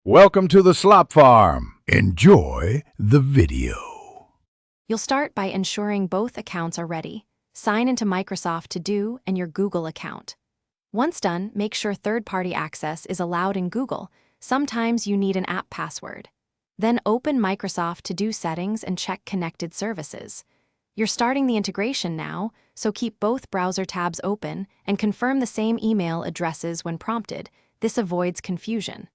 Welcome to the Slop Farm. Enjoy the video. You'll start by ensuring both accounts are ready. Sign into Microsoft To Do and your Google account. Once done, make sure third-party access is allowed in Google. Sometimes you need an app password. Then open Microsoft To Do settings and check connected services. You're starting the integration now, so keep both browser tabs open and confirm the same email addresses when prompted. This avoids confusion.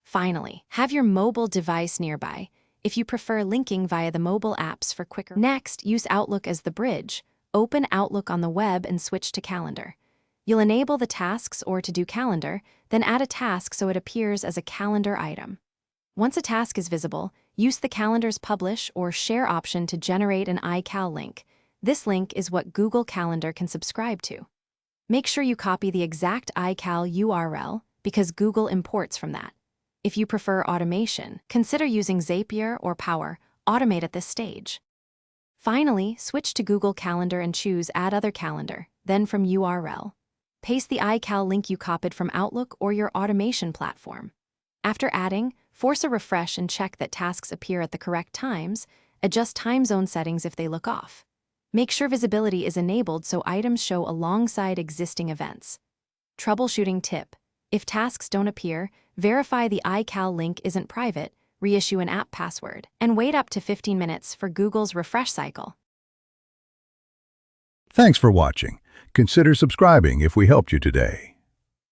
Finally, have your mobile device nearby if you prefer linking via the mobile apps for quicker. Next, use Outlook as the bridge. Open Outlook on the web and switch to Calendar. You'll enable the Tasks or To Do calendar, then add a task so it appears as a calendar item. Once a task is visible, use the calendar's Publish or Share option to generate an iCal link. This link is what Google Calendar can subscribe to. Make sure you copy the exact iCal URL because Google imports from that. If you prefer automation, consider using Zapier or Power Automate at this stage. Finally, switch to Google Calendar and choose Add Other Calendar, then from URL. Paste the iCal link you copied from Outlook or your automation platform. After adding, force a refresh and check that tasks appear at the correct times. Adjust time zone settings if they look off. Make sure visibility is enabled so items show alongside existing events. Troubleshooting tip: if tasks don't appear, verify the iCal link isn't private, reissue an app password, and wait up to 15 minutes for Google's refresh cycle. Thanks for watching. Consider subscribing if we helped you today.